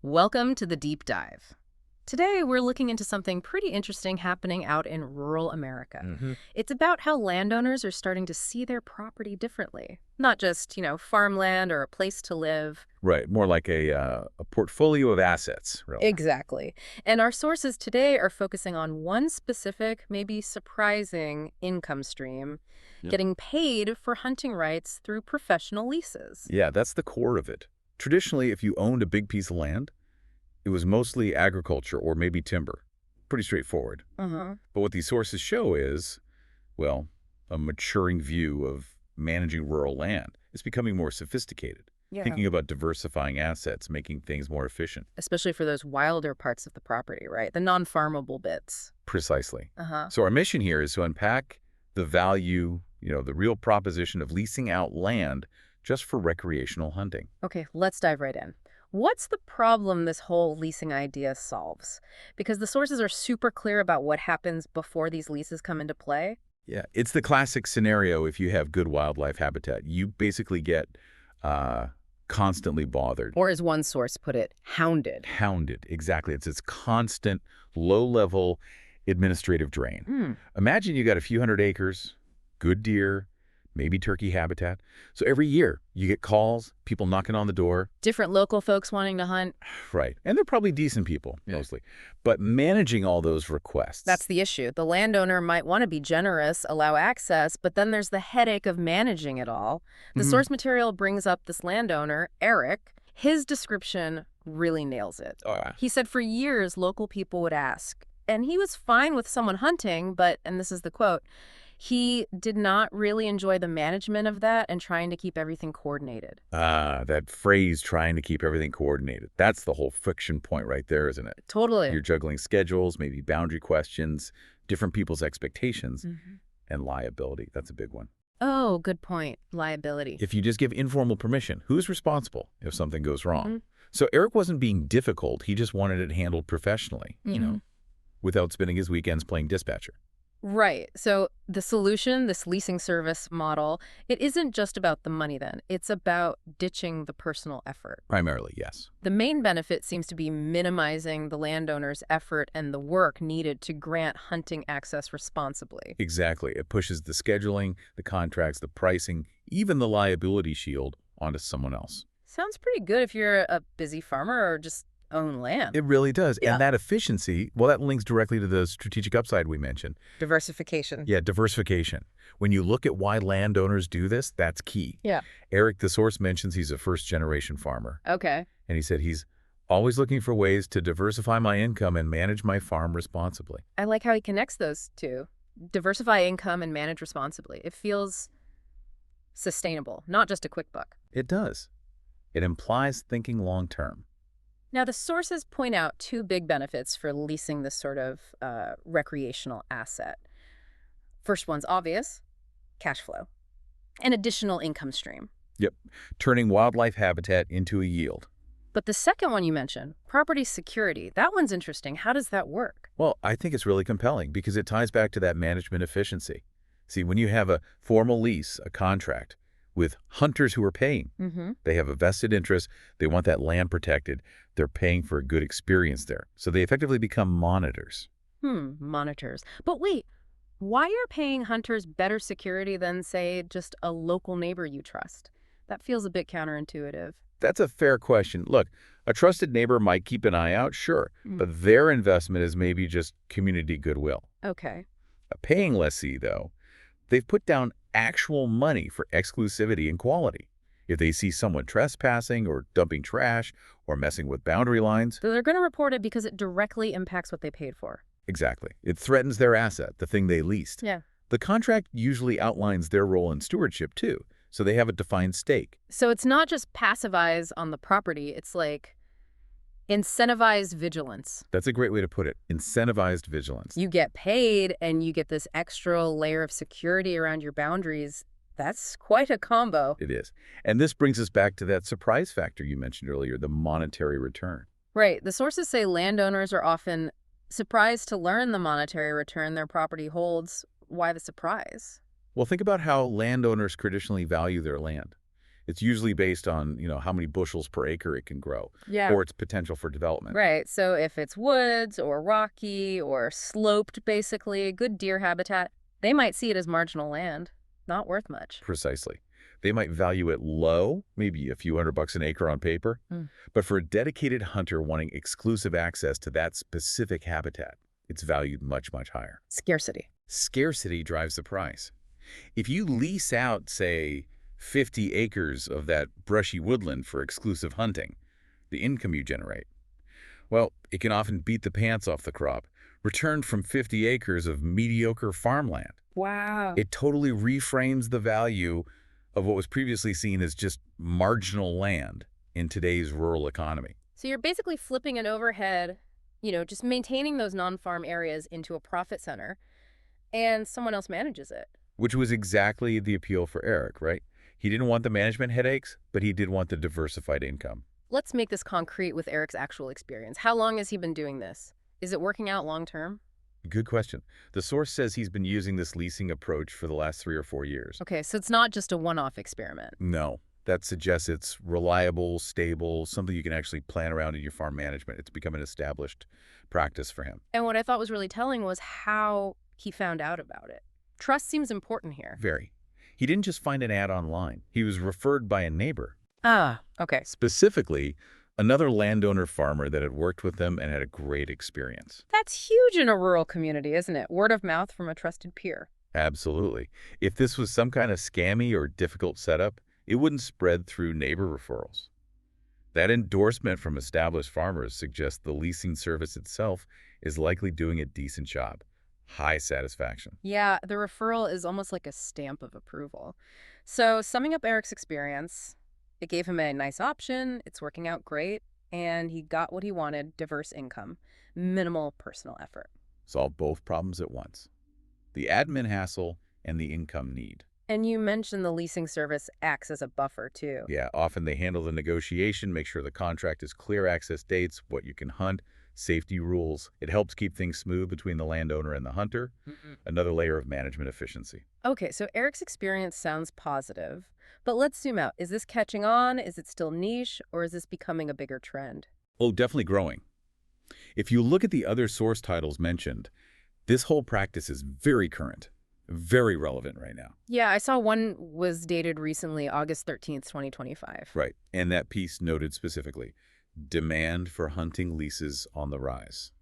Welcome to the Deep Dive. Today, we're looking into something pretty interesting happening out in rural America. It's about how landowners are starting to see their property differently. Not just, farmland or a place to live. Right, more like a portfolio of assets, really. Exactly. And our sources today are focusing on one specific, maybe surprising income stream, getting paid for hunting rights through professional leases. Yeah, that's the core of it. Traditionally, if you owned a big piece of land, it was mostly agriculture or maybe timber. Pretty straightforward. Uh-huh. But what these sources show is, well, a maturing view of managing rural land. It's becoming more sophisticated. Yeah. Thinking about diversifying assets, making things more efficient. Especially for those wilder parts of the property, right? The non-farmable bits. Precisely. Uh-huh. So our mission here is to unpack the value, the real proposition of leasing out land just for recreational hunting. Okay, let's dive right in. What's the problem this whole leasing idea solves? Because the sources are super clear about what happens before these leases come into play. Yeah, it's the classic scenario if you have good wildlife habitat. You basically get constantly bothered. Or as one source put it, hounded. Hounded, exactly. It's this constant, low-level administrative drain. Imagine you got a few hundred acres, good deer, maybe turkey habitat. So every year you get calls, people knocking on the door. Different local folks wanting to hunt. Right. And they're probably decent people, mostly. But managing all those requests. That's the issue. The landowner might want to be generous, allow access, but then there's the headache of managing it all. The source material brings up this landowner, Eric. His description really nails it. He said for years local people would ask, and he was fine with someone hunting, but, and this is the quote, he did not really enjoy the management of that and trying to keep everything coordinated. That phrase, trying to keep everything coordinated. That's the whole friction point right there, isn't it? Totally. You're juggling schedules, maybe boundary questions, different people's expectations, and liability. That's a big one. Oh, good point. Liability. If you just give informal permission, who's responsible if something goes wrong? So Eric wasn't being difficult. He just wanted it handled professionally, without spending his weekends playing dispatcher. Right. So the solution, this leasing service model, it isn't just about the money then. It's about ditching the personal effort. Primarily, yes. The main benefit seems to be minimizing the landowner's effort and the work needed to grant hunting access responsibly. Exactly. It pushes the scheduling, the contracts, the pricing, even the liability shield onto someone else. Sounds pretty good if you're a busy farmer or just own land. It really does. Yeah. And that efficiency, well, that links directly to the strategic upside we mentioned. Diversification. Yeah, diversification. When you look at why landowners do this, that's key. Yeah. Eric, the source, mentions he's a first-generation farmer. Okay. And he said he's always looking for ways to diversify my income and manage my farm responsibly. I like how he connects those two. Diversify income and manage responsibly. It feels sustainable, not just a quick buck. It does. It implies thinking long-term. Now, the sources point out two big benefits for leasing this sort of recreational asset. First one's obvious, cash flow, an additional income stream. Yep, turning wildlife habitat into a yield. But the second one you mentioned, property security, that one's interesting. How does that work? Well, I think it's really compelling because it ties back to that management efficiency. See, when you have a formal lease, a contract, with hunters who are paying. They have a vested interest. They want that land protected. They're paying for a good experience there. So they effectively become monitors. Monitors. But wait, why are paying hunters better security than, say, just a local neighbor you trust? That feels a bit counterintuitive. That's a fair question. Look, a trusted neighbor might keep an eye out, sure, but their investment is maybe just community goodwill. Okay. A paying lessee, though, they've put down actual money for exclusivity and quality. If they see someone trespassing or dumping trash or messing with boundary lines... So they're going to report it because it directly impacts what they paid for. Exactly. It threatens their asset, the thing they leased. Yeah. The contract usually outlines their role in stewardship, too, so they have a defined stake. So it's not just passive eyes on the property. It's like incentivized vigilance. That's a great way to put it. Incentivized vigilance. You get paid and you get this extra layer of security around your boundaries. That's quite a combo. It is. And this brings us back to that surprise factor you mentioned earlier, the monetary return. Right. The sources say landowners are often surprised to learn the monetary return their property holds. Why the surprise? Well, think about how landowners traditionally value their land. It's usually based on, how many bushels per acre it can grow Yeah. or its potential for development. Right. So if it's woods or rocky or sloped, basically, good deer habitat, they might see it as marginal land, not worth much. Precisely. They might value it low, maybe a few $100 an acre on paper, Mm. but for a dedicated hunter wanting exclusive access to that specific habitat, it's valued much, much higher. Scarcity. Scarcity drives the price. If you lease out, say, 50 acres of that brushy woodland for exclusive hunting, the income you generate, well, it can often beat the pants off the crop, returned from 50 acres of mediocre farmland. Wow. It totally reframes the value of what was previously seen as just marginal land in today's rural economy. So you're basically flipping an overhead, just maintaining those non-farm areas into a profit center, and someone else manages it. Which was exactly the appeal for Eric, right? He didn't want the management headaches, but he did want the diversified income. Let's make this concrete with Eric's actual experience. How long has he been doing this? Is it working out long term? Good question. The source says he's been using this leasing approach for the last 3 or 4 years. Okay, so it's not just a one-off experiment. No, that suggests it's reliable, stable, something you can actually plan around in your farm management. It's become an established practice for him. And what I thought was really telling was how he found out about it. Trust seems important here. Very. He didn't just find an ad online. He was referred by a neighbor. Ah, okay. Specifically, another landowner farmer that had worked with them and had a great experience. That's huge in a rural community, isn't it? Word of mouth from a trusted peer. Absolutely. If this was some kind of scammy or difficult setup, it wouldn't spread through neighbor referrals. That endorsement from established farmers suggests the leasing service itself is likely doing a decent job. High satisfaction. Yeah, the referral is almost like a stamp of approval. So, summing up Eric's experience, it gave him a nice option, it's working out great, and he got what he wanted, diverse income, minimal personal effort. Solve both problems at once. The admin hassle and the income need. And you mentioned the leasing service acts as a buffer, too. Yeah, often they handle the negotiation, make sure the contract is clear access dates, what you can hunt, safety rules. It helps keep things smooth between the landowner and the hunter. Another layer of management efficiency. Okay, so Eric's experience sounds positive, but let's zoom out. Is this catching on? Is it still niche? Or is this becoming a bigger trend? Oh, definitely growing. If you look at the other source titles mentioned, this whole practice is very current, very relevant right now. Yeah, I saw one was dated recently, August 13th, 2025. Right, and that piece noted specifically, demand for hunting leases on the rise.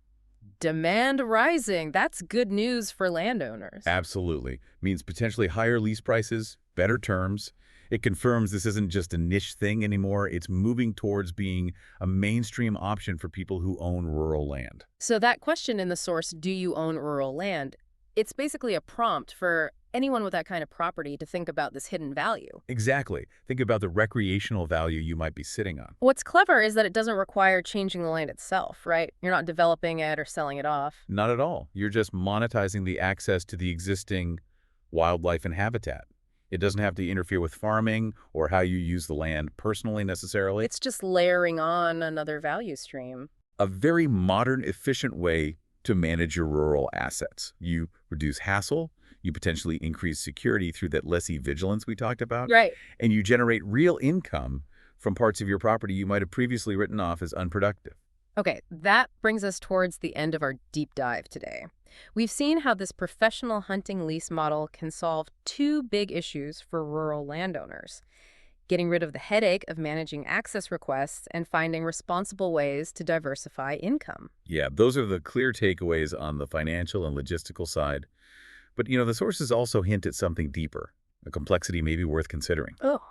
Demand rising. That's good news for landowners. Absolutely. Means potentially higher lease prices, better terms. It confirms this isn't just a niche thing anymore. It's moving towards being a mainstream option for people who own rural land. So that question in the source, do you own rural land? It's basically a prompt for anyone with that kind of property to think about this hidden value. Exactly. Think about the recreational value you might be sitting on. What's clever is that it doesn't require changing the land itself, right? You're not developing it or selling it off. Not at all. You're just monetizing the access to the existing wildlife and habitat. It doesn't have to interfere with farming or how you use the land personally necessarily. It's just layering on another value stream. A very modern, efficient way to manage your rural assets. You reduce hassle, you potentially increase security through that lessee vigilance we talked about, Right. and you generate real income from parts of your property you might have previously written off as unproductive. Okay, that brings us towards the end of our deep dive today. We've seen how this professional hunting lease model can solve two big issues for rural landowners: getting rid of the headache of managing access requests and finding responsible ways to diversify income. Yeah, those are the clear takeaways on the financial and logistical side. But, the sources also hint at something deeper, a complexity maybe worth considering. Oh,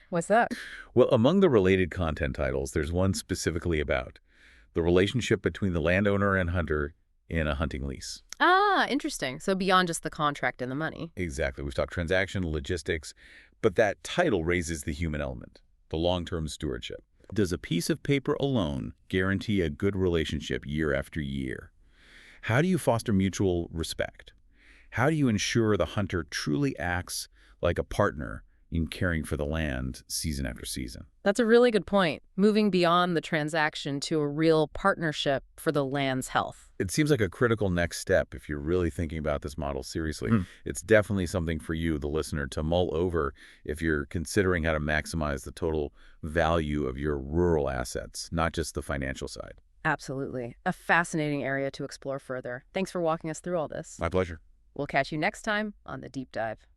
what's that? Well, among the related content titles, there's one specifically about the relationship between the landowner and hunter in a hunting lease. Ah, interesting. So beyond just the contract and the money. Exactly. We've talked transaction, logistics, but that title raises the human element, the long-term stewardship. Does a piece of paper alone guarantee a good relationship year after year? How do you foster mutual respect? How do you ensure the hunter truly acts like a partner in caring for the land season after season. That's a really good point. Moving beyond the transaction to a real partnership for the land's health. It seems like a critical next step if you're really thinking about this model seriously. It's definitely something for you, the listener, to mull over if you're considering how to maximize the total value of your rural assets, not just the financial side. Absolutely. A fascinating area to explore further. Thanks for walking us through all this. My pleasure. We'll catch you next time on The Deep Dive.